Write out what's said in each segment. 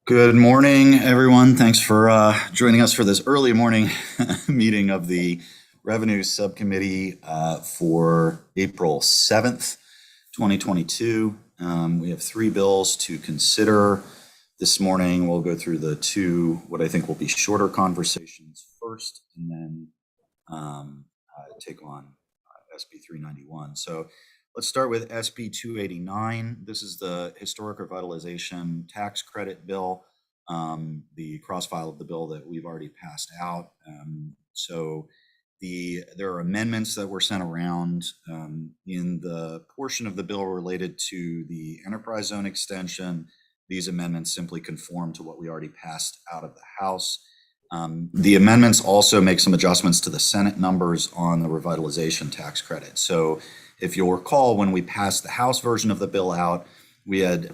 Good morning, everyone. Thanks for joining us for this early morning meeting of the Revenue Subcommittee for April 7th, 2022. We have three bills to consider this morning. We'll go through the two, what I think will be shorter conversations first, and then take on SB 391. So let's start with SB 289. This is the Historic Revitalization Tax Credit Bill, the cross-file of the bill that we've already passed out. There are amendments that were sent around in the portion of the bill related to the enterprise zone extension. These amendments simply conform to what we already passed out of the House. The amendments also make some adjustments to the Senate numbers on the revitalization tax credit. So if you'll recall, when we passed the House version of the bill out, we had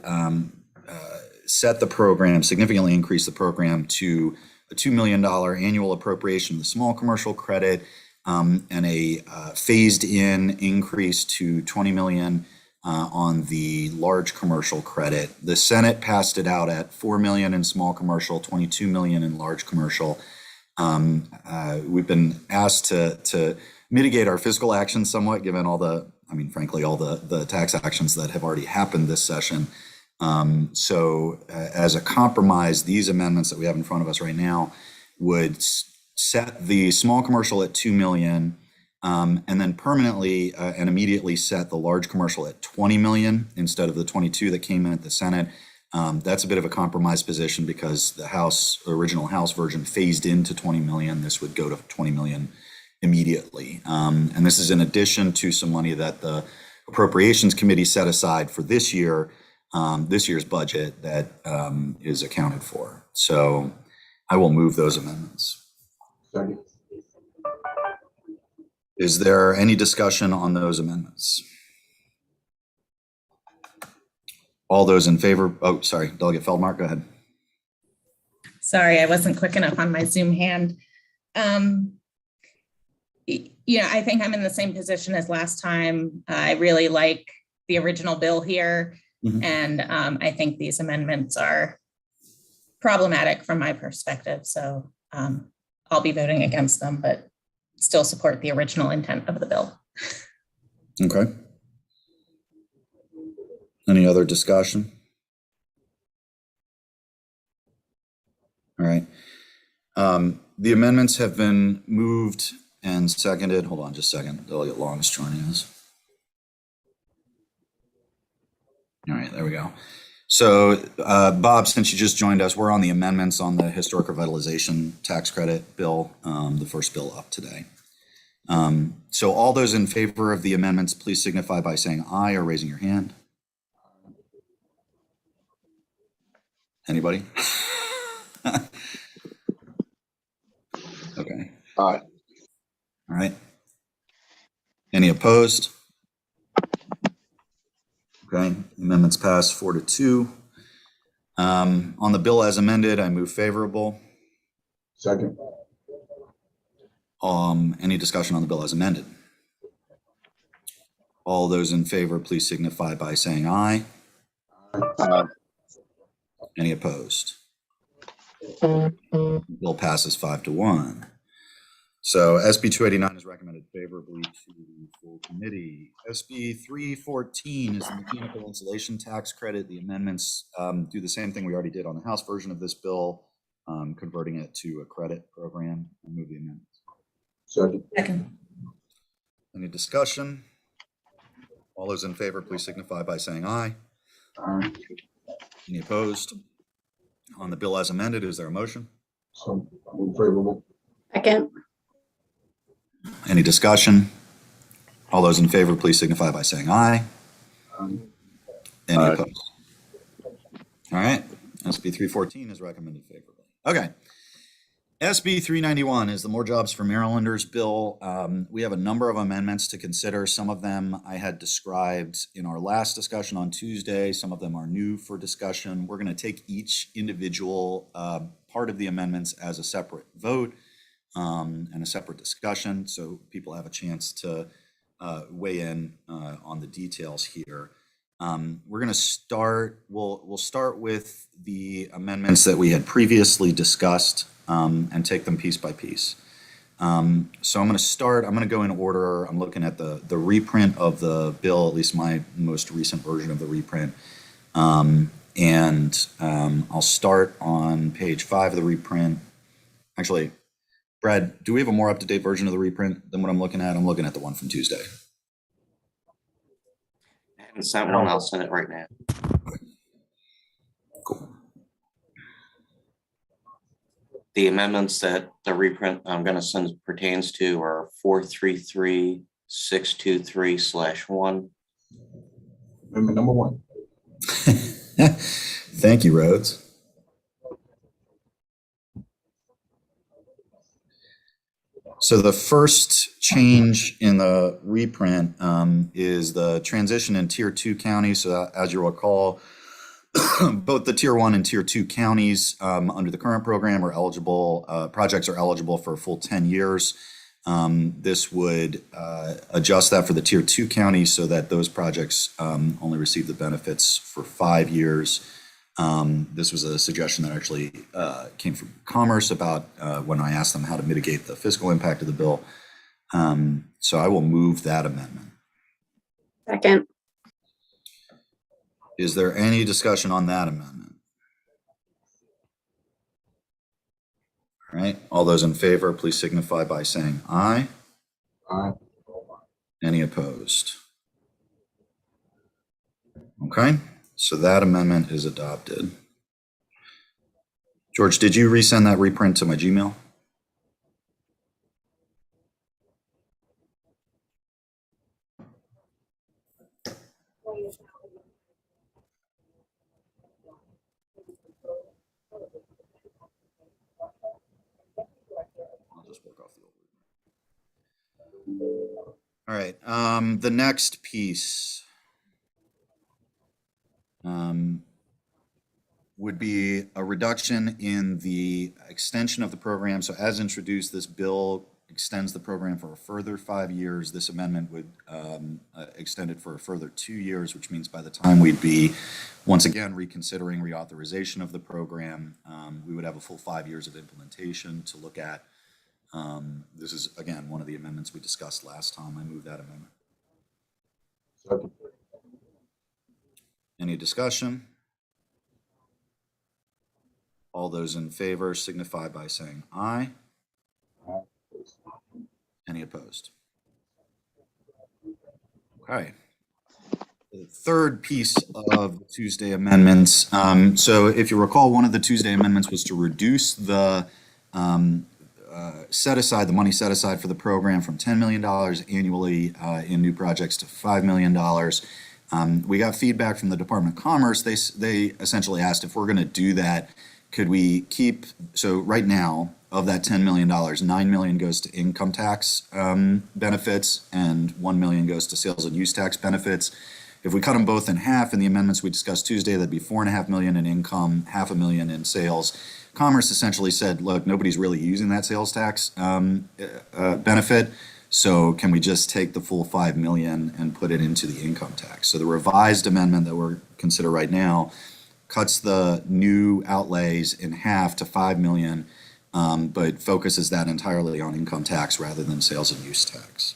set the program, significantly increased the program to a $2 million annual appropriation of the small commercial credit and a phased-in increase to $20 million on the large commercial credit. The Senate passed it out at $4 million in small commercial, $22 million in large commercial. We've been asked to mitigate our fiscal actions somewhat, given all the, frankly, all the tax actions that have already happened this session. As a compromise, these amendments that we have in front of us right now would set the small commercial at $2 million, and then permanently and immediately set the large commercial at $20 million instead of the 22 that came in at the Senate. That's a bit of a compromise position because the original House version phased into $20 million. This would go to $20 million immediately. And this is in addition to some money that the Appropriations Committee set aside for this year's budget that is accounted for. So I will move those amendments. Second. Is there any discussion on those amendments? All those in favor? Oh, sorry, Delegate Feldmark, go ahead. Sorry, I wasn't quick enough on my Zoom hand. I think I'm in the same position as last time. I really like the original bill here. Mm-hmm. And I think these amendments are problematic from my perspective. So I'll be voting against them, but still support the original intent of the bill. Okay. Any other discussion? All right. The amendments have been moved and seconded. Hold on just a second. Delegate Long is joining us. All right, there we go. So, Bob, since you just joined us, we're on the amendments on the Historic Revitalization Tax Credit Bill, the first bill up today. So all those in favor of the amendments, please signify by saying aye or raising your hand. Anybody? Okay. Aye. All right. Any opposed? Okay, amendments pass 4-2. On the bill as amended, I move favorable. Second. Any discussion on the bill as amended? All those in favor, please signify by saying aye. Aye. Any opposed? Bill passes 5-1. So SB 289 is recommended favorably to the full committee. SB 314 is the mechanical insulation tax credit. The amendments do the same thing we already did on the House version of this bill, converting it to a credit program. I'll move the amendments. Second. Any discussion? All those in favor, please signify by saying aye. Aye. Any opposed? On the bill as amended, is there a motion? So move favorable. Second. Any discussion? All those in favor, please signify by saying aye. Any Aye. opposed? All right, SB 314 is recommended favorably. Okay, SB 391 is the More Jobs for Marylanders bill. We have a number of amendments to consider. Some of them I had described in our last discussion on Tuesday. Some of them are new for discussion. We're going to take each individual part of the amendments as a separate vote and a separate discussion, so people have a chance to weigh in on the details here. We're going to start. We'll start with the amendments that we had previously discussed and take them piece by piece. So I'm going to go in order. I'm looking at the reprint of the bill, at least my most recent version of the reprint. I'll start on page 5 of the reprint. Actually, Brad, do we have a more up-to-date version of the reprint than what I'm looking at? I'm looking at the one from Tuesday. I haven't sent one. I'll send it right now. Cool. The amendments that the reprint I'm going to send pertains to are 433-623/1. Amendment number 1. Thank you, Rhodes. So the first change in the reprint is the transition in Tier 2 counties. So as you recall, both the Tier 1 and Tier 2 counties under the current program are eligible, projects are eligible for a full 10 years. This would adjust that for the Tier 2 counties so that those projects only receive the benefits for 5 years. This was a suggestion that actually came from Commerce about when I asked them how to mitigate the fiscal impact of the bill. So I will move that amendment. Second. Is there any discussion on that amendment? All right, all those in favor, please signify by saying aye. Aye. Any opposed? Okay, so that amendment is adopted. George, did you resend that reprint to my Gmail? I'll just work off the old. All right, the next piece would be a reduction in the extension of the program. So as introduced, this bill extends the program for a further 5 years. This amendment would extend it for a further 2 years, which means by the time we'd be once again reconsidering reauthorization of the program, we would have a full 5 years of implementation to look at. This is, again, one of the amendments we discussed last time. I move that amendment. Second. Any discussion? All those in favor signify by saying aye. Aye. Any opposed? Okay. The third piece of Tuesday amendments. So if you recall, one of the Tuesday amendments was to reduce the the money set aside for the program from $10 million annually in new projects to $5 million. We got feedback from the Department of Commerce. They essentially asked if we're going to do that, could we keep, so right now, of that $10 million, $9 million goes to income tax benefits and $1 million goes to sales and use tax benefits. If we cut them both in half in the amendments we discussed Tuesday, that'd be $4.5 million in income, $500,000 in sales. Commerce essentially said, look, nobody's really using that sales tax benefit, so can we just take the full $5 million and put it into the income tax? So the revised amendment that we're considering right now cuts the new outlays in half to $5 million, but focuses that entirely on income tax rather than sales and use tax.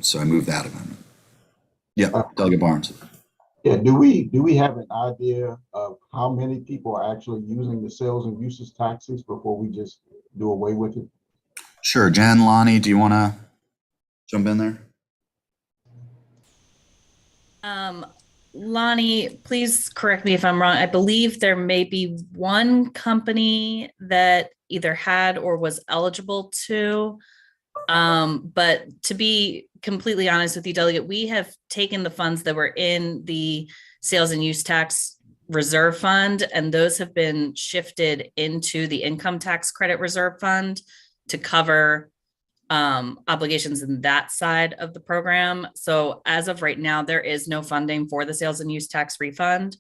So I move that amendment. Yeah, Delegate Barnes. Yeah, do we have an idea of how many people are actually using the sales and uses taxes before we just do away with it? Sure. Jen, Lonnie, do you want to jump in there? Lonnie, please correct me if I'm wrong. I believe there may be one company that either had or was eligible to. But to be completely honest with you, Delegate, we have taken the funds that were in the sales and use tax reserve fund, and those have been shifted into the income tax credit reserve fund to cover obligations in that side of the program. So as of right now, there is no funding for the sales and use tax refund.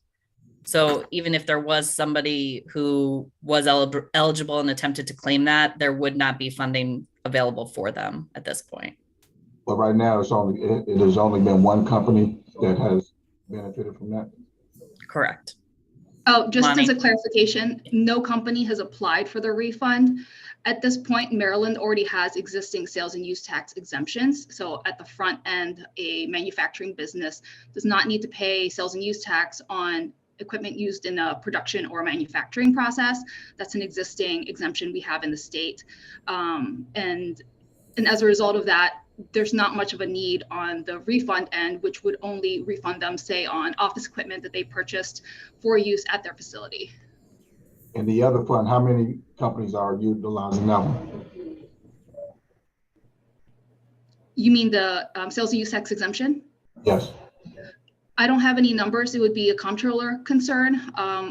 So even if there was somebody who was eligible and attempted to claim that, there would not be funding available for them at this point. But right now, it has only been one company that has benefited from that. Correct. Oh, just money. as a clarification, no company has applied for the refund. At this point, Maryland already has existing sales and use tax exemptions. So at the front end, a manufacturing business does not need to pay sales and use tax on equipment used in a production or manufacturing process. That's an existing exemption we have in the state. And as a result of that, there's not much of a need on the refund end, which would only refund them, say, on office equipment that they purchased for use at their facility. And the other fund, how many companies are utilizing that one? You mean the sales and use tax exemption? Yes. I don't have any numbers. It would be a comptroller concern,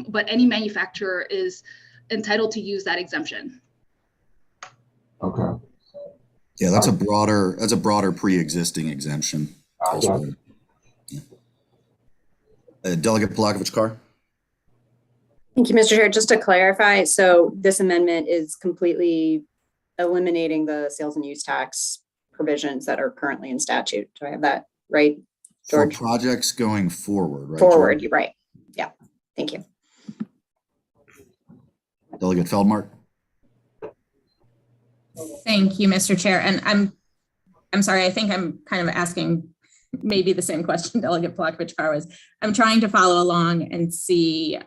but any manufacturer is entitled to use that exemption. Okay. Yeah, that's a broader pre-existing exemption. Got it. Yeah. Delegate Palakovich-Carr? Thank you, Mr. Chair. Just to clarify, so this amendment is completely eliminating the sales and use tax provisions that are currently in statute. Do I have that right, George? For projects going forward, right? Forward, George? you're right. Yeah, thank you. Delegate Feldmark? Thank you, Mr. Chair. And I'm sorry, I think I'm kind of asking maybe the same question Delegate Palakovich-Carr was. I'm trying to follow along and see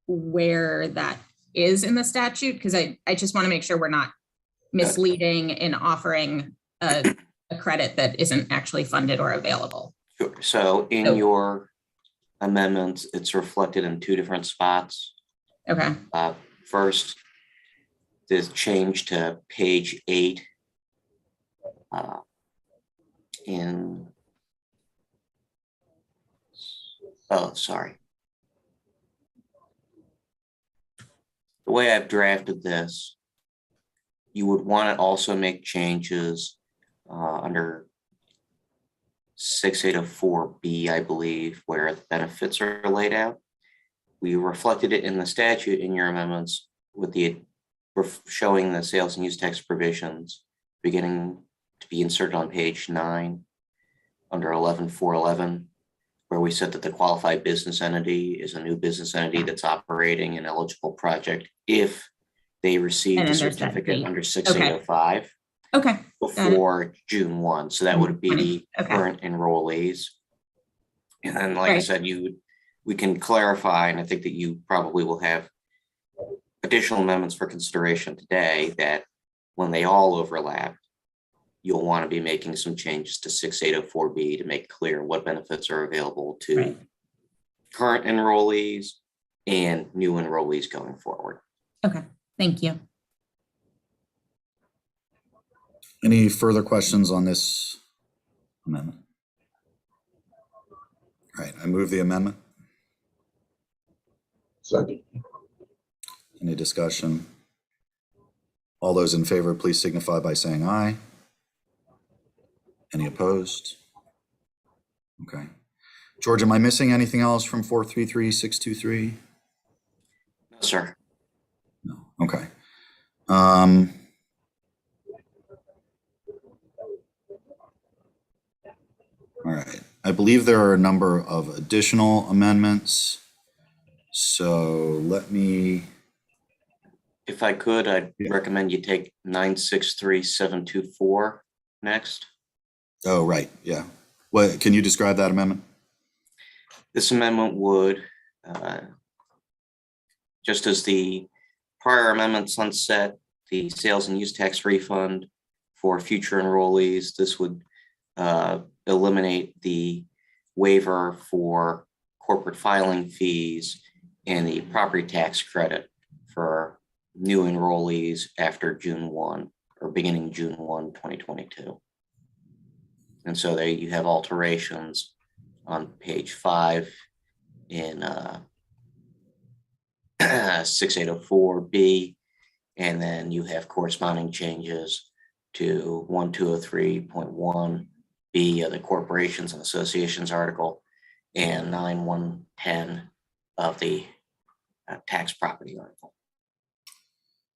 where that is in the statute, because I just want to make sure we're not misleading in offering a credit that isn't actually funded or available. Sure. So in your amendments, it's reflected in two different spots. Okay. First, this change to page 8 sorry. The way I've drafted this, you would want to also make changes under 6804B, I believe, where the benefits are laid out. We reflected it in the statute in your amendments with the showing the sales and use tax provisions beginning to be inserted on page 9 under 11411, where we said that the qualified business entity is a new business entity that's operating an eligible project if they receive the certificate under 6805 before June 1. So that would be current enrollees. And then, like I said, we can clarify, and I think that you probably will have additional amendments for consideration today, that when they all overlap, you'll want to be making some changes to 6804B to make clear what benefits are available to current enrollees and new enrollees going forward. Okay, thank you. Any further questions on this amendment? All right, I move the amendment. Second. Any discussion? All those in favor, please signify by saying aye. Any opposed? Okay. George, am I missing anything else from 433623? No, sir. No. Okay. All right. I believe there are a number of additional amendments. So let me. If I could, I'd recommend you take 963724 next. Oh, right. Yeah. What, can you describe that amendment? This amendment would, just as the prior amendment sunset the sales and use tax refund for future enrollees, this would eliminate the waiver for corporate filing fees and the property tax credit for new enrollees after June 1 or beginning June 1, 2022. And so there you have alterations on page 5 in 6804B, and then you have corresponding changes to 1203.1B of the Corporations and Associations article and 9110 of the tax property article.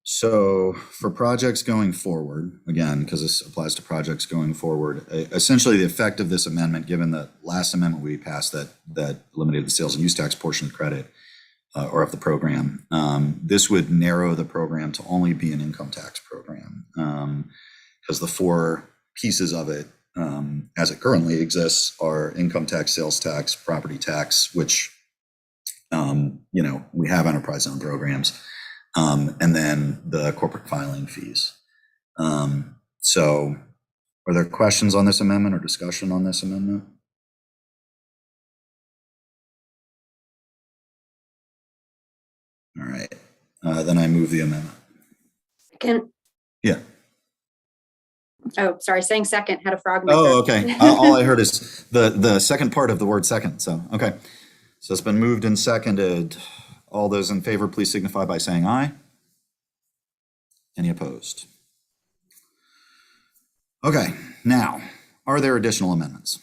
So for projects going forward, again, because this applies to projects going forward, essentially the effect of this amendment, given the last amendment we passed that eliminated the sales and use tax portion of the credit, or of the program. This would narrow the program to only be an income tax program, because the four pieces of it, as it currently exists, are income tax, sales tax, property tax, which we have enterprise zone programs, and then the corporate filing fees. So are there questions on this amendment or discussion on this amendment? All right, then I move the amendment. Can, Yeah. oh, sorry, saying second, had a frog in my Oh, throat. okay. All I heard is the second part of the word second. So, okay. So it's been moved and seconded. All those in favor, please signify by saying aye. Any opposed? Okay, now, are there additional amendments?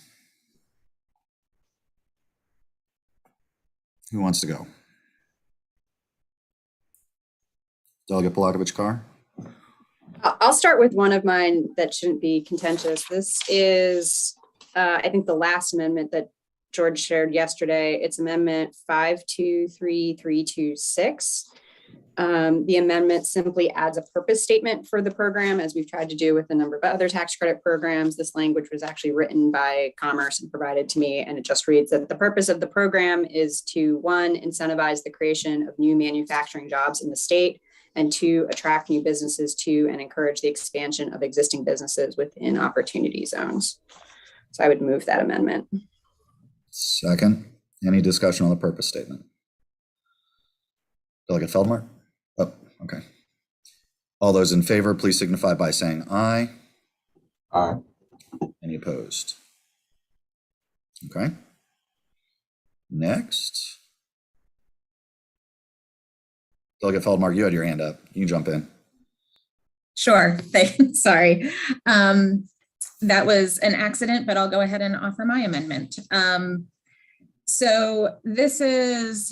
Who wants to go? Delegate Polakovich-Carr? I'll start with one of mine that shouldn't be contentious. This is, I think, the last amendment that George shared yesterday. It's Amendment 523326. The amendment simply adds a purpose statement for the program, as we've tried to do with a number of other tax credit programs. This language was actually written by Commerce and provided to me, and it just reads that the purpose of the program is to, 1, incentivize the creation of new manufacturing jobs in the state, and 2, attract new businesses to and encourage the expansion of existing businesses within opportunity zones. So I would move that amendment. Second. Any discussion on the purpose statement? Delegate Feldmar? Oh, okay. All those in favor, please signify by saying aye. Aye. Any opposed? Okay. Next. Delegate Feldmar, you had your hand up. You can jump in. Sure. Sorry. That was an accident, but I'll go ahead and offer my amendment. So this is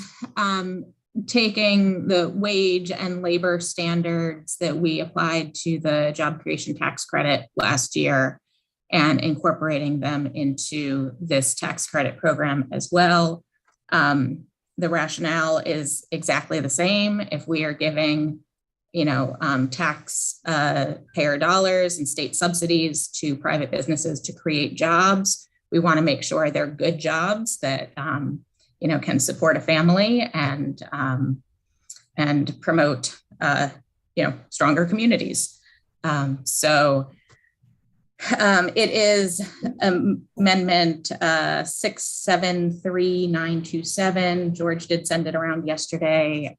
taking the wage and labor standards that we applied to the job creation tax credit last year and incorporating them into this tax credit program as well. The rationale is exactly the same. If we are giving, taxpayer dollars and state subsidies to private businesses to create jobs, we want to make sure they're good jobs that can support a family and promote stronger communities. It is amendment 673927. George did send it around yesterday.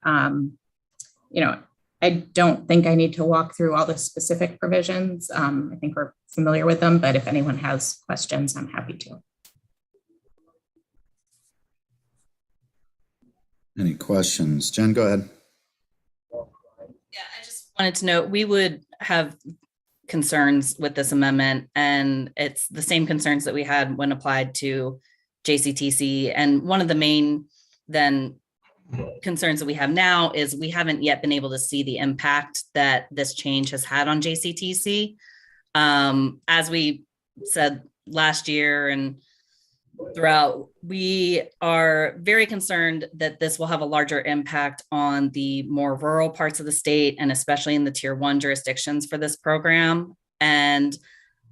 I don't think I need to walk through all the specific provisions. I think we're familiar with them, but if anyone has questions, I'm happy to. Any questions? Jen, go ahead. Yeah, I just wanted to note, we would have concerns with this amendment, and it's the same concerns that we had when applied to JCTC. And one of the main concerns that we have now is we haven't yet been able to see the impact that this change has had on JCTC. As we said last year and throughout, we are very concerned that this will have a larger impact on the more rural parts of the state, and especially in the Tier 1 jurisdictions for this program. And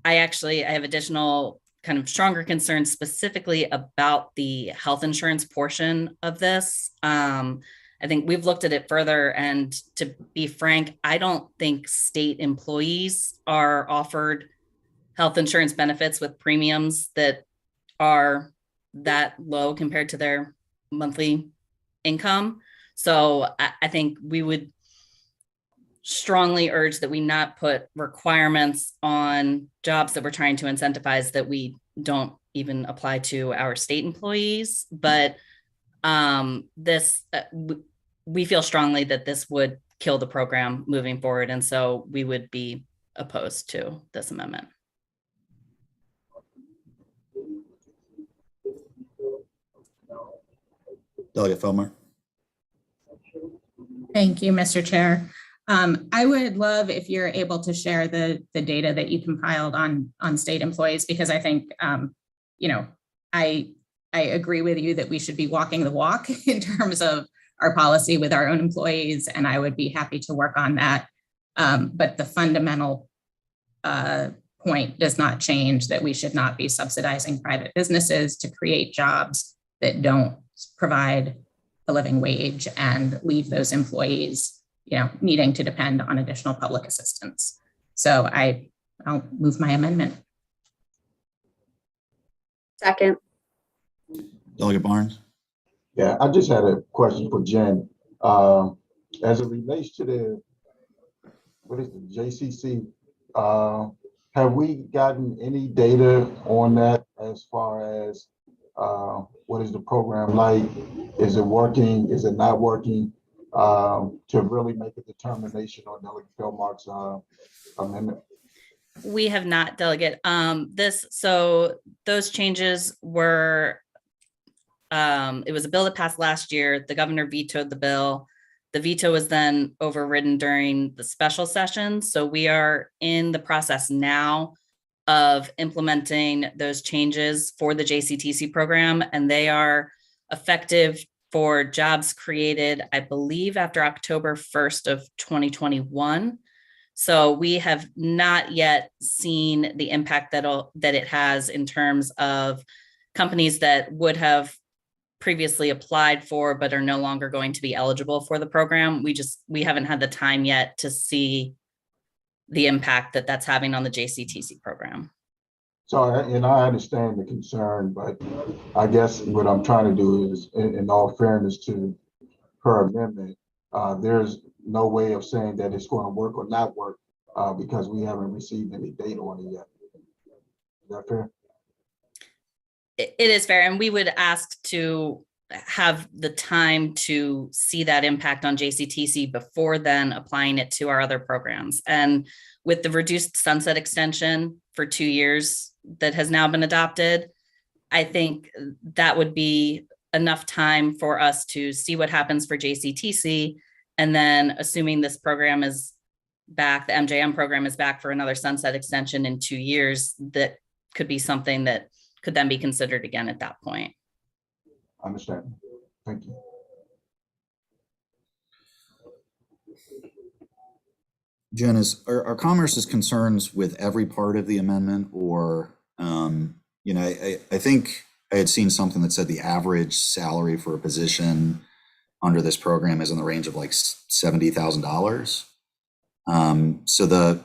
I have additional kind of stronger concerns specifically about the health insurance portion of this. I think we've looked at it further, and to be frank, I don't think state employees are offered health insurance benefits with premiums that are that low compared to their monthly income. So I think we would strongly urge that we not put requirements on jobs that we're trying to incentivize that we don't even apply to our state employees. But we feel strongly that this would kill the program moving forward. And so we would be opposed to this amendment. Delegate Feldmar. Thank you, Mr. Chair. I would love if you're able to share the data that you compiled on state employees, because I think, I agree with you that we should be walking the walk in terms of our policy with our own employees, and I would be happy to work on that. But the fundamental point does not change, that we should not be subsidizing private businesses to create jobs that don't provide a living wage and leave those employees, needing to depend on additional public assistance. So I'll move my amendment. Second. Delegate Barnes? Yeah, I just had a question for Jen. As it relates to the JCC, have we gotten any data on that as far as what is the program like? Is it working? Is it not working? To really make a determination on Delegate Philmark's amendment? We have not, Delegate. So those changes were, it was a bill that passed last year. The governor vetoed the bill. The veto was then overridden during the special session. So we are in the process now of implementing those changes for the JCTC program, and they are effective for jobs created, I believe, after October 1st of 2021. So we have not yet seen the impact that it has in terms of companies that would have previously applied for but are no longer going to be eligible for the program. We haven't had the time yet to see the impact that that's having on the JCTC program. So, and I understand the concern, but I guess what I'm trying to do is, in all fairness to her amendment, there's no way of saying that it's going to work or not work because we haven't received any data on it yet. Is that fair? It is fair, and we would ask to have the time to see that impact on JCTC before then applying it to our other programs. And with the reduced sunset extension for 2 years that has now been adopted, I think that would be enough time for us to see what happens for JCTC. And then assuming this program is back, the MJM program is back for another sunset extension in 2 years, that could be something that could then be considered again at that point. I understand. Thank you. Jen, are Commerce's concerns with every part of the amendment, or, I think I had seen something that said the average salary for a position under this program is in the range of like $70,000. So the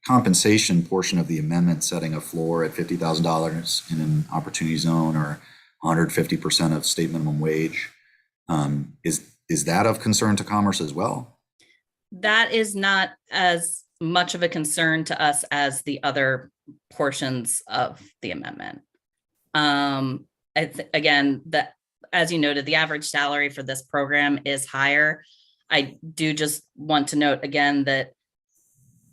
compensation portion of the amendment setting a floor at $50,000 in an opportunity zone or 150% of state minimum wage, is that of concern to Commerce as well? That is not as much of a concern to us as the other portions of the amendment. Again, as you noted, the average salary for this program is higher. I do just want to note again that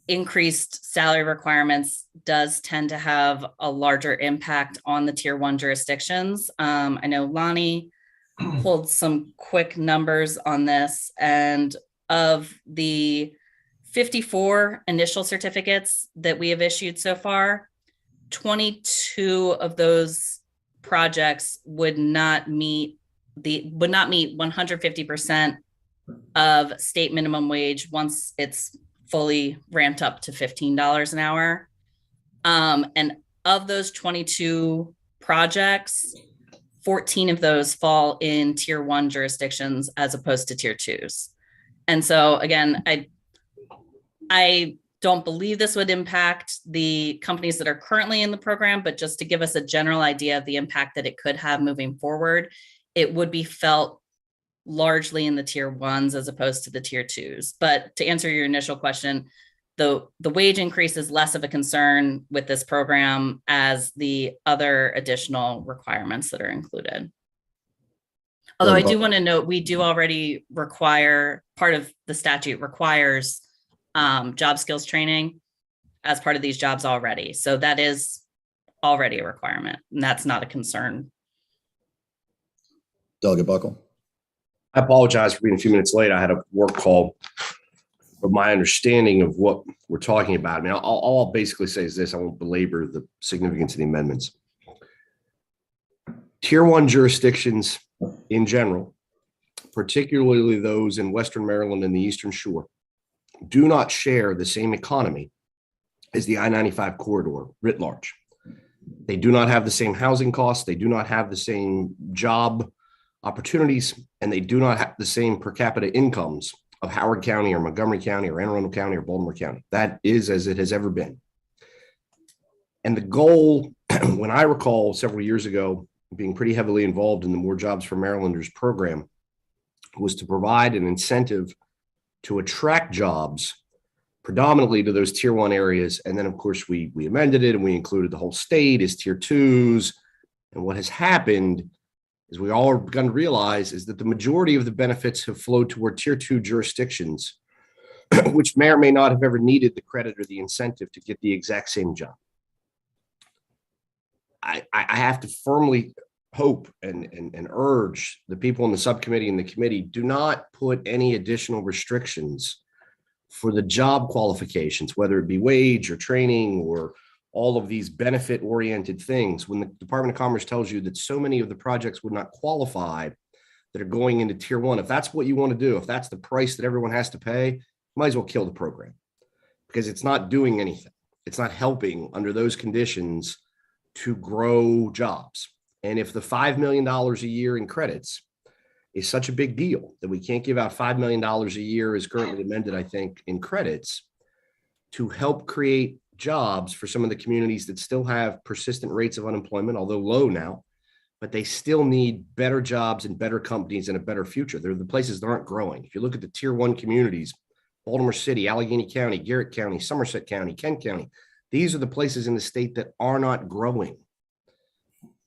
increased salary requirements does tend to have a larger impact on the tier 1 jurisdictions. I know Lonnie pulled some quick numbers on this, and of the 54 initial certificates that we have issued so far, 22 of those projects would not meet 150% of state minimum wage once it's fully ramped up to $15 an hour. And of those 22 projects, 14 of those fall in tier 1 jurisdictions as opposed to tier 2s. And so again, I don't believe this would impact the companies that are currently in the program, but just to give us a general idea of the impact that it could have moving forward, it would be felt largely in the tier 1s as opposed to the tier 2s. But to answer your initial question, the wage increase is less of a concern with this program as the other additional requirements that are included. Although I do want to note, we do already require, part of the statute requires job skills training as part of these jobs already. So that is already a requirement, and that's not a concern. Delegate Buckle. I apologize for being a few minutes late. I had a work call, but my understanding of what we're talking about, I mean, all I'll basically say is this: I won't belabor the significance of the amendments. Tier 1 jurisdictions in general, particularly those in Western Maryland and the Eastern Shore, do not share the same economy as the I-95 corridor writ large. They do not have the same housing costs. They do not have the same job opportunities, and they do not have the same per capita incomes of Howard County or Montgomery County or Anne Arundel County or Baltimore County. That is as it has ever been. And the goal, when I recall several years ago, being pretty heavily involved in the More Jobs for Marylanders program, was to provide an incentive to attract jobs predominantly to those tier 1 areas. And then, of course, we amended it and we included the whole state as tier 2s. And what has happened is we all are begun to realize is that the majority of the benefits have flowed toward tier 2 jurisdictions, which may or may not have ever needed the credit or the incentive to get the exact same job. I have to firmly hope and urge the people in the subcommittee and the committee, do not put any additional restrictions for the job qualifications, whether it be wage or training or all of these benefit oriented things. When the Department of Commerce tells you that so many of the projects would not qualify that are going into tier 1, if that's what you want to do, if that's the price that everyone has to pay, you might as well kill the program, because it's not doing anything. It's not helping under those conditions to grow jobs. And if the $5 million a year in credits is such a big deal that we can't give out $5 million a year as currently amended, I think, in credits to help create jobs for some of the communities that still have persistent rates of unemployment, although low now, but they still need better jobs and better companies and a better future. They're the places that aren't growing. If you look at the tier 1 communities, Baltimore City, Allegheny County, Garrett County, Somerset County, Kent County, these are the places in the state that are not growing.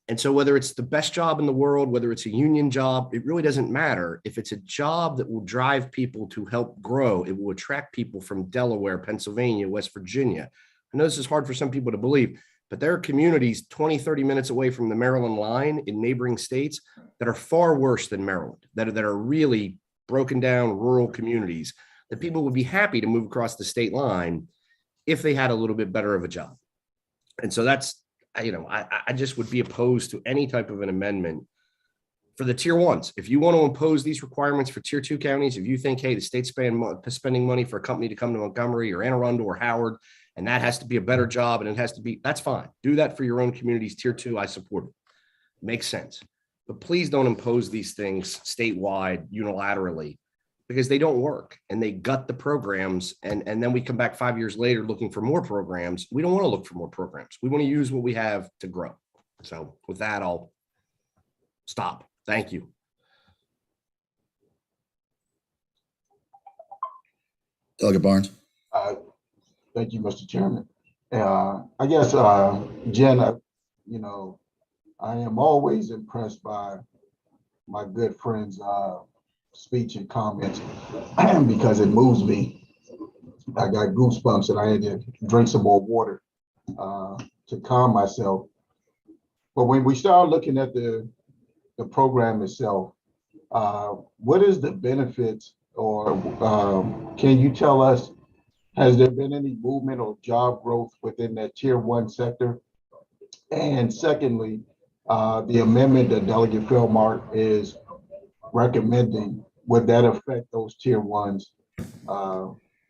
And so whether it's the best job in the world, whether it's a union job, it really doesn't matter. If it's a job that will drive people to help grow, it will attract people from Delaware, Pennsylvania, West Virginia. I know this is hard for some people to believe, but there are communities 20, 30 minutes away from the Maryland line in neighboring states that are far worse than Maryland, that are really broken down rural communities that people would be happy to move across the state line if they had a little bit better of a job. And so that's, I just would be opposed to any type of an amendment for the tier 1s. If you want to impose these requirements for tier 2 counties, if you think, hey, the state's spending money for a company to come to Montgomery or Anne Arundel or Howard, and that has to be a better job and it has to be, that's fine. Do that for your own communities. Tier 2, I support it. Makes sense. But please don't impose these things statewide unilaterally, because they don't work and they gut the programs. And then we come back 5 years later looking for more programs. We don't want to look for more programs. We want to use what we have to grow. So with that, I'll stop. Thank you. Delegate Barnes. Thank you, Mr. Chairman. I guess, Jen, I am always impressed by my good friend's speech and comments because it moves me. I got goosebumps and I had to drink some more water to calm myself. But when we start looking at the program itself, what is the benefits, or can you tell us, has there been any movement or job growth within that tier 1 sector? And secondly, the amendment that Delegate Philmark is recommending, would that affect those tier 1s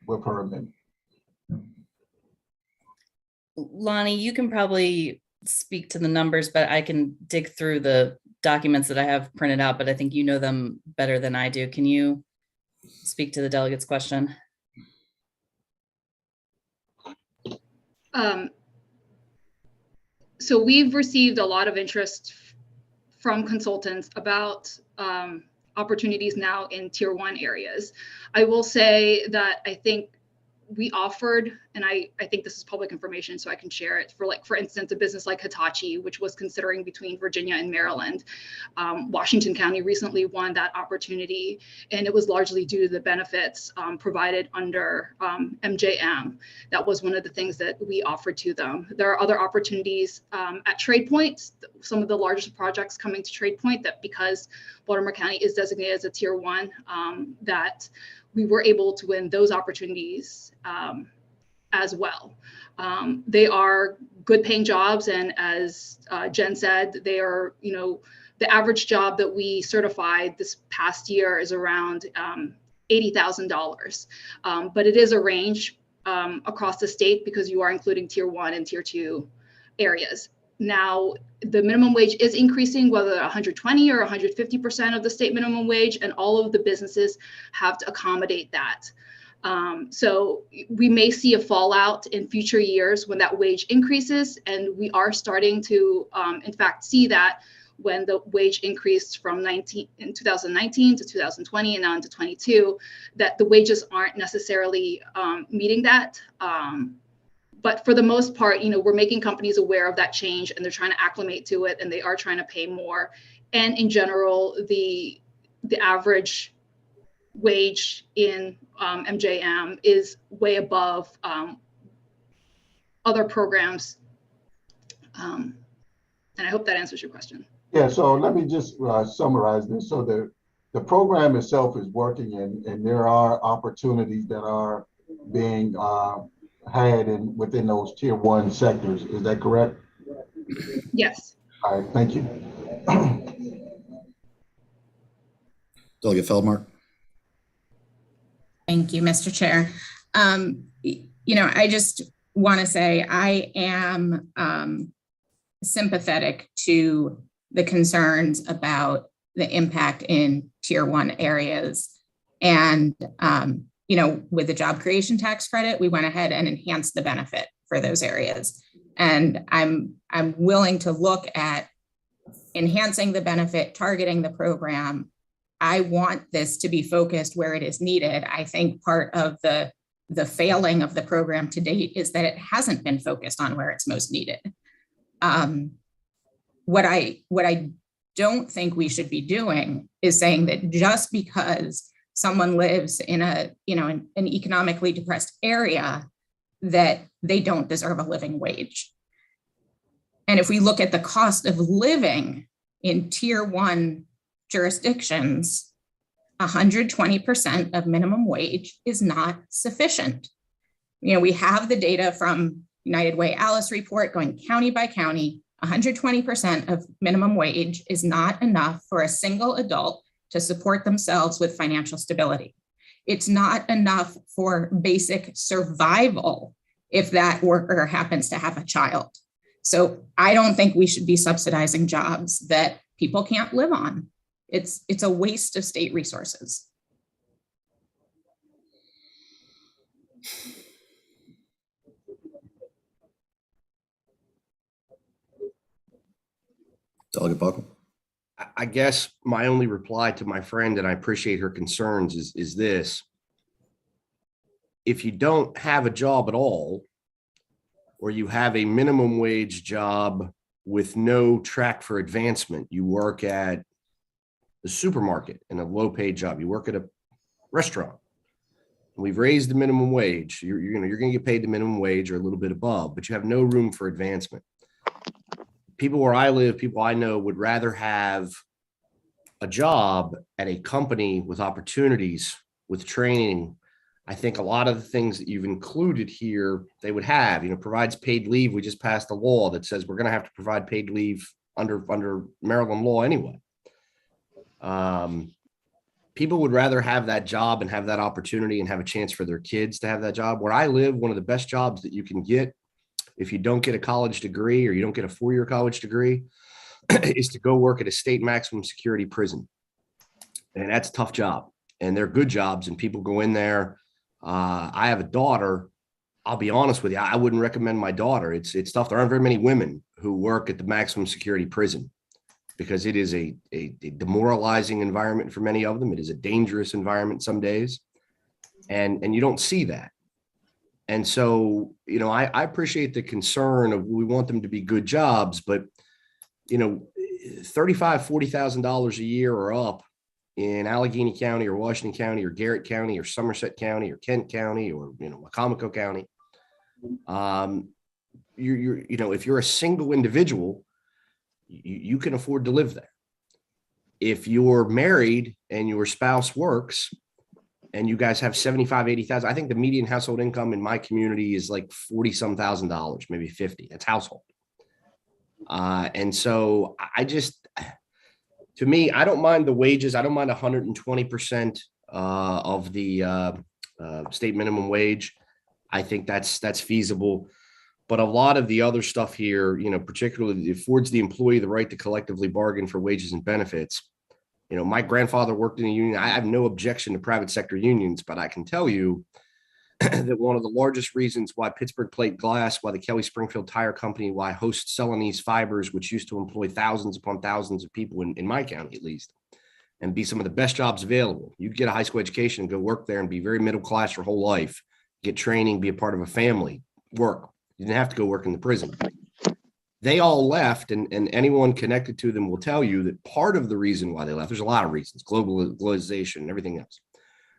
with her amendment? Lonnie, you can probably speak to the numbers, but I can dig through the documents that I have printed out, but I think you know them better than I do. Can you speak to the delegate's question? So we've received a lot of interest from consultants about opportunities now in tier 1 areas. I will say that I think we offered, and I think this is public information, so I can share it, for instance, a business like Hitachi, which was considering between Virginia and Maryland. Washington County recently won that opportunity, and it was largely due to the benefits provided under MJM. That was one of the things that we offered to them. There are other opportunities at Trade Point, some of the largest projects coming to Trade Point, that because Baltimore County is designated as a tier 1, that we were able to win those opportunities as well. They are good paying jobs. And as Jen said, they are, the average job that we certified this past year is around $80,000. But it is a range across the state because you are including tier 1 and tier 2 areas. Now, the minimum wage is increasing, whether 120 or 150% of the state minimum wage, and all of the businesses have to accommodate that. So we may see a fallout in future years when that wage increases, and we are starting to, in fact, see that when the wage increased from 2019 to 2020 and now into 22, that the wages aren't necessarily meeting that. But for the most part, we're making companies aware of that change, and they're trying to acclimate to it, and they are trying to pay more. And in general, the average wage in MJM is way above other programs. And I hope that answers your question. Yeah, so let me just summarize this. So the program itself is working, and there are opportunities that are being had within those tier 1 sectors. Is that correct? Yes. All right, thank you. Delegate Feldmark. Thank you, Mr. Chair. I just want to say I am sympathetic to the concerns about the impact in tier 1 areas. And, with the job creation tax credit, we went ahead and enhanced the benefit for those areas. And I'm willing to look at enhancing the benefit, targeting the program. I want this to be focused where it is needed. I think part of the failing of the program to date is that it hasn't been focused on where it's most needed. What I don't think we should be doing is saying that just because someone lives in an economically depressed area, that they don't deserve a living wage. And if we look at the cost of living in tier 1 jurisdictions, 120% of minimum wage is not sufficient. We have the data from United Way Alice report going county by county. 120% of minimum wage is not enough for a single adult to support themselves with financial stability. It's not enough for basic survival if that worker happens to have a child. So I don't think we should be subsidizing jobs that people can't live on. It's a waste of state resources. Delegate Buckle. I guess my only reply to my friend, and I appreciate her concerns, is this. If you don't have a job at all, or you have a minimum wage job with no track for advancement, you work at the supermarket in a low paid job, you work at a restaurant, we've raised the minimum wage, you're going to get paid the minimum wage or a little bit above, but you have no room for advancement. People where I live, people I know would rather have a job at a company with opportunities, with training. I think a lot of the things that you've included here, they would have, provides paid leave. We just passed a law that says we're going to have to provide paid leave under Maryland law anyway. People would rather have that job and have that opportunity and have a chance for their kids to have that job. Where I live, one of the best jobs that you can get if you don't get a college degree or you don't get a 4-year college degree is to go work at a state maximum security prison. And that's a tough job. And they're good jobs, and people go in there. I have a daughter. I'll be honest with you. I wouldn't recommend my daughter. It's tough. There aren't very many women who work at the maximum security prison because it is a demoralizing environment for many of them. It is a dangerous environment some days. And you don't see that. And so, I appreciate the concern of we want them to be good jobs, but, $35,000, $40,000 a year or up in Allegheny County or Washington County or Garrett County or Somerset County or Kent County or, Wacomico County. If you're a single individual, you can afford to live there. If you're married and your spouse works, and you guys have 75, 80,000. I think the median household income in my community is like 40-some $1,000, maybe 50. That's household. And so to me, I don't mind the wages. I don't mind 120% of the state minimum wage. I think that's feasible. But a lot of the other stuff here, particularly affords the employee the right to collectively bargain for wages and benefits. My grandfather worked in a union. I have no objection to private sector unions, but I can tell you that one of the largest reasons why Pittsburgh Plate Glass, why the Kelly Springfield Tire Company, why Host Celanese Fibers, which used to employ thousands upon thousands of people in my county at least, and be some of the best jobs available. You get a high school education and go work there and be very middle class your whole life, get training, be a part of a family, work. You didn't have to go work in the prison. They all left, and anyone connected to them will tell you that part of the reason why they left, there's a lot of reasons, globalization and everything else.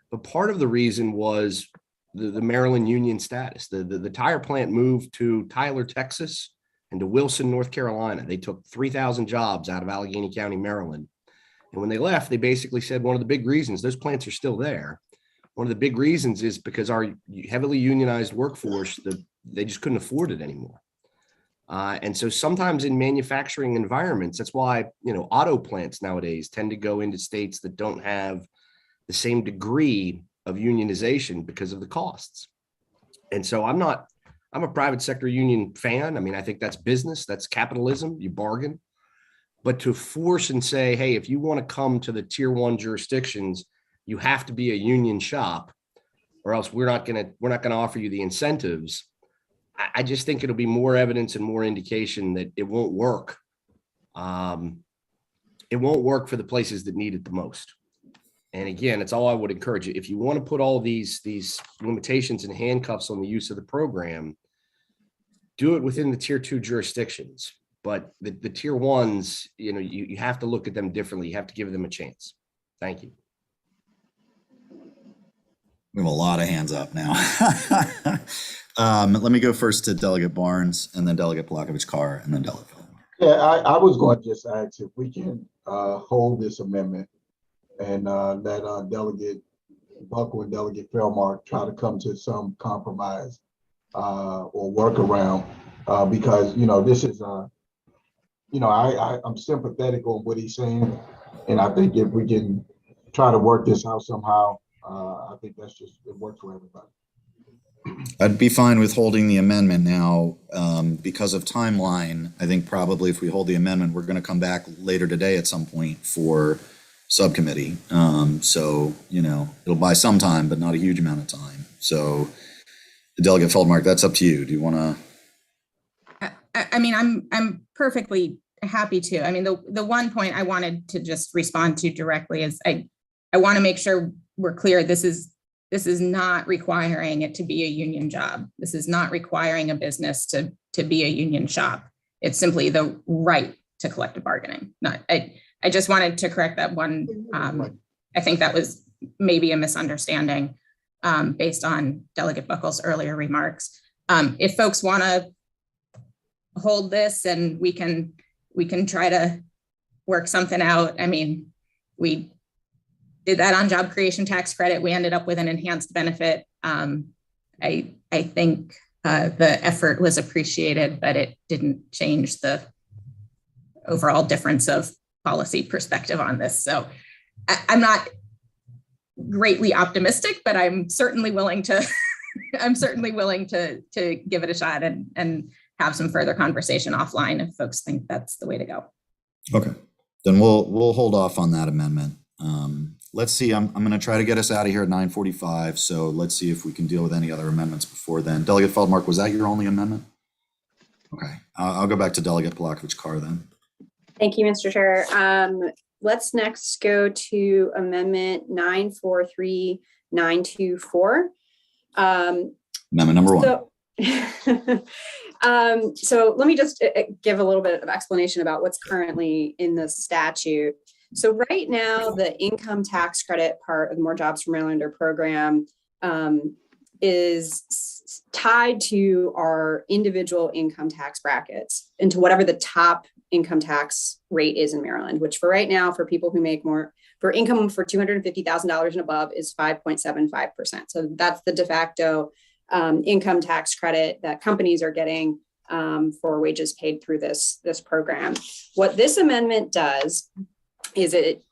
But part of the reason was the Maryland union status. The tire plant moved to Tyler, Texas, and to Wilson, North Carolina. They took 3,000 jobs out of Allegheny County, Maryland. And when they left, they basically said one of the big reasons, those plants are still there. One of the big reasons is because our heavily unionized workforce, they just couldn't afford it anymore. And so sometimes in manufacturing environments, that's why, auto plants nowadays tend to go into states that don't have the same degree of unionization because of the costs. And so I'm a private sector union fan. I mean, I think that's business, that's capitalism, you bargain. But to force and say, hey, if you want to come to the tier 1 jurisdictions, you have to be a union shop, or else we're not going to offer you the incentives. I just think it'll be more evidence and more indication that it won't work. It won't work for the places that need it the most. And again, it's all I would encourage you. If you want to put all these limitations and handcuffs on the use of the program, do it within the tier 2 jurisdictions. But the tier 1s, you have to look at them differently. You have to give them a chance. Thank you. We have a lot of hands up now. Let me go first to Delegate Barnes, and then Delegate Polakovich-Carr, and then Delegate Feldmark. Yeah, I was going to just ask if we can hold this amendment and let Delegate Buckle and Delegate Feldmark try to come to some compromise or workaround because, this is, I'm sympathetic on what he's saying. And I think if we can try to work this out somehow, I think it works for everybody. I'd be fine with holding the amendment now because of timeline. I think probably if we hold the amendment, we're going to come back later today at some point for subcommittee. So, it'll buy some time, but not a huge amount of time. So Delegate Feldmark, that's up to you. Do you want to? I mean, I'm perfectly happy to. I mean, the one point I wanted to just respond to directly is I want to make sure we're clear. This is not requiring it to be a union job. This is not requiring a business to be a union shop. It's simply the right to collective bargaining. I just wanted to correct that one. I think that was maybe a misunderstanding based on Delegate Buckle's earlier remarks. If folks want to hold this and we can try to work something out. I mean, we did that on job creation tax credit. We ended up with an enhanced benefit. I think the effort was appreciated, but it didn't change the overall difference of policy perspective on this. So I'm not greatly optimistic, but I'm certainly willing to give it a shot and have some further conversation offline if folks think that's the way to go. Okay, then we'll hold off on that amendment. Let's see, I'm going to try to get us out of here at 9:45. So let's see if we can deal with any other amendments before then. Delegate Feldmark, was that your only amendment? Okay, I'll go back to Delegate Polakovich-Carr then. Thank you, Mr. Chair. Let's next go to Amendment 943924. Amendment number 1. So let me just give a little bit of explanation about what's currently in the statute. So right now, the income tax credit part of the More Jobs for Marylander program is tied to our individual income tax brackets and to whatever the top income tax rate is in Maryland, which for right now, for people who make more, for income for $250,000 and above is 5.75%. So that's the de facto income tax credit that companies are getting for wages paid through this program. What this amendment does is it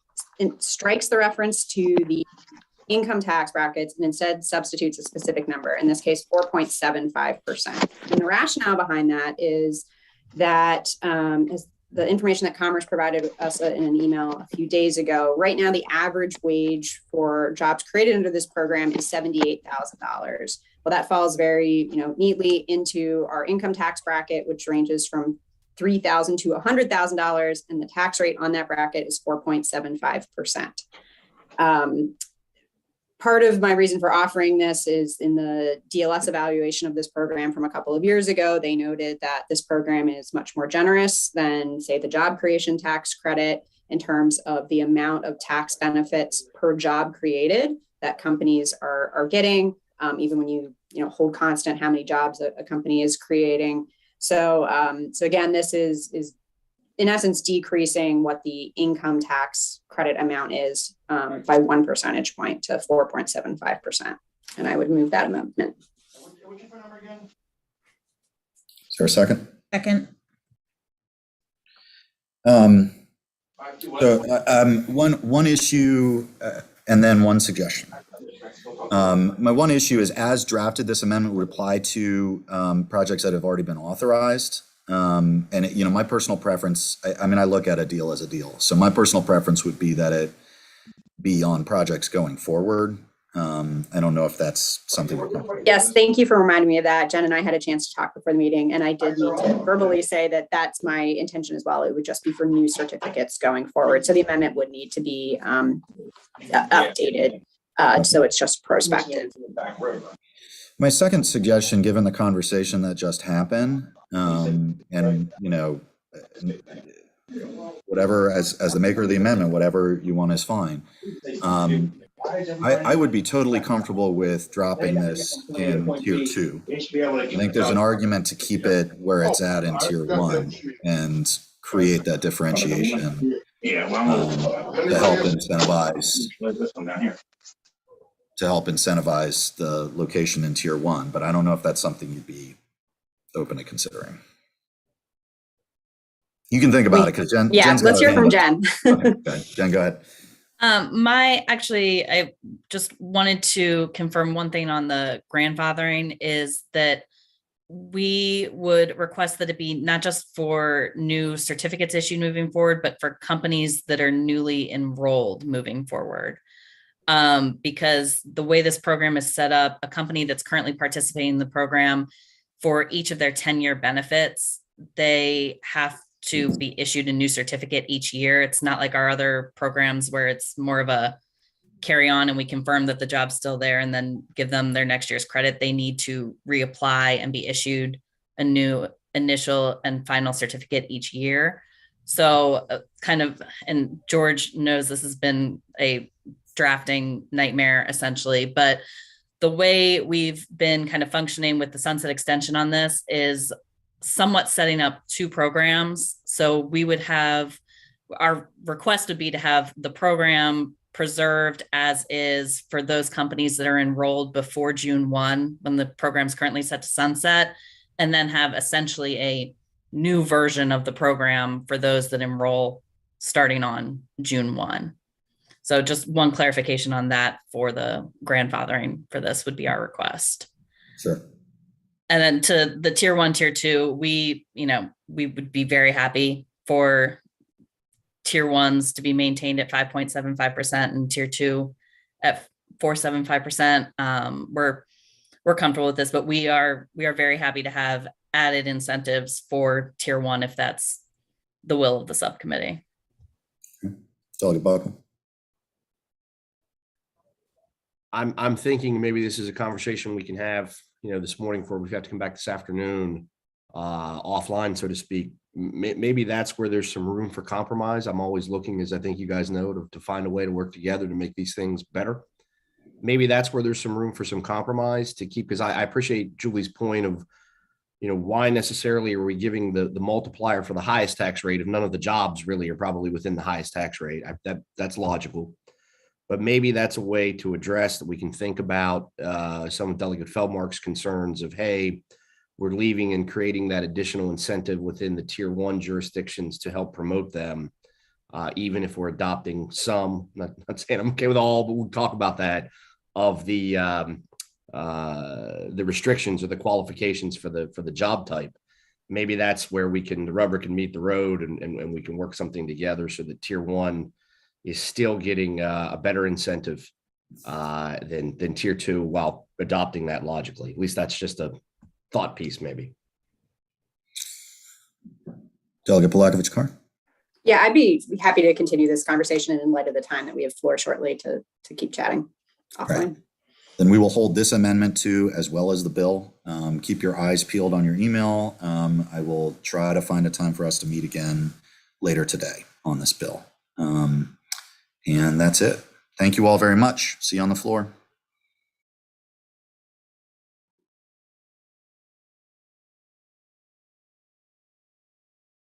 strikes the reference to the income tax brackets and instead substitutes a specific number, in this case, 4.75%. And the rationale behind that is that as the information that Commerce provided us in an email a few days ago, right now, the average wage for jobs created under this program is $78,000. Well, that falls very, neatly into our income tax bracket, which ranges from $3,000 to $100,000, and the tax rate on that bracket is 4.75%. Part of my reason for offering this is in the DLS evaluation of this program from a couple of years ago, they noted that this program is much more generous than, say, the job creation tax credit in terms of the amount of tax benefits per job created that companies are getting, even when you hold constant how many jobs a company is creating. So again, this is in essence decreasing what the income tax credit amount is by 1 percentage point to 4.75%. And I would move that amendment. Is there a second? Second. One issue and then one suggestion. My one issue is, as drafted, this amendment would apply to projects that have already been authorized. My personal preference, I look at a deal as a deal. So my personal preference would be that it be on projects going forward. I don't know if that's something we're comfortable with. Yes, thank you for reminding me of that. Jen and I had a chance to talk before the meeting, and I did need to verbally say that that's my intention as well. It would just be for new certificates going forward. So the amendment would need to be updated. So it's just prospective. My second suggestion, given the conversation that just happened, whatever, as the maker of the amendment, whatever you want is fine. I would be totally comfortable with dropping this in tier 2. I think there's an argument to keep it where it's at in tier 1 and create that differentiation to help incentivize the location in tier 1. But I don't know if that's something you'd be open to considering. You can think about it, because Jen. Yeah, Jen's let's hear from hand Jen. up. Okay, Jen, go ahead. I just wanted to confirm one thing on the grandfathering is that we would request that it be not just for new certificates issued moving forward, but for companies that are newly enrolled moving forward. Because the way this program is set up, a company that's currently participating in the program, for each of their 10-year benefits, they have to be issued a new certificate each year. It's not like our other programs where it's more of a carry on and we confirm that the job's still there and then give them their next year's credit. They need to reapply and be issued a new initial and final certificate each year. So and George knows this has been a drafting nightmare essentially, but the way we've been kind of functioning with the sunset extension on this is somewhat setting up 2 programs. So we would have, our request would be to have the program preserved as is for those companies that are enrolled before June 1, when the program's currently set to sunset, and then have essentially a new version of the program for those that enroll starting on June 1. So just one clarification on that for the grandfathering for this would be our request. Sure. And then to the tier 1, tier 2, we would be very happy for tier 1s to be maintained at 5.75% and tier 2 at 4.75%. We're comfortable with this, but we are very happy to have added incentives for tier 1 if that's the will of the subcommittee. Dr. Buckle. I'm thinking maybe this is a conversation we can have, this morning before we have to come back this afternoon, offline, so to speak. Maybe that's where there's some room for compromise. I'm always looking, as I think you guys know, to find a way to work together to make these things better. Maybe that's where there's some room for some compromise to keep, because I appreciate Julie's point of, why necessarily are we giving the multiplier for the highest tax rate if none of the jobs really are probably within the highest tax rate? That's logical. But maybe that's a way to address that we can think about some of Delegate Feldmark's concerns of, hey, we're leaving and creating that additional incentive within the tier 1 jurisdictions to help promote them. even if we're adopting some, not saying I'm okay with all, but we'll talk about that, of the restrictions or the qualifications for the job type. Maybe that's where the rubber can meet the road, and we can work something together so that tier 1 is still getting a better incentive than tier 2 while adopting that logically. At least that's just a thought piece, maybe. Delegate Pelakovich-Carr? Yeah, I'd be happy to continue this conversation in light of the time that we have floor shortly to keep chatting offline. Then we will hold this amendment to, as well as the bill. Keep your eyes peeled on your email. I will try to find a time for us to meet again later today on this bill. And that's it. Thank you all very much. See you on the floor.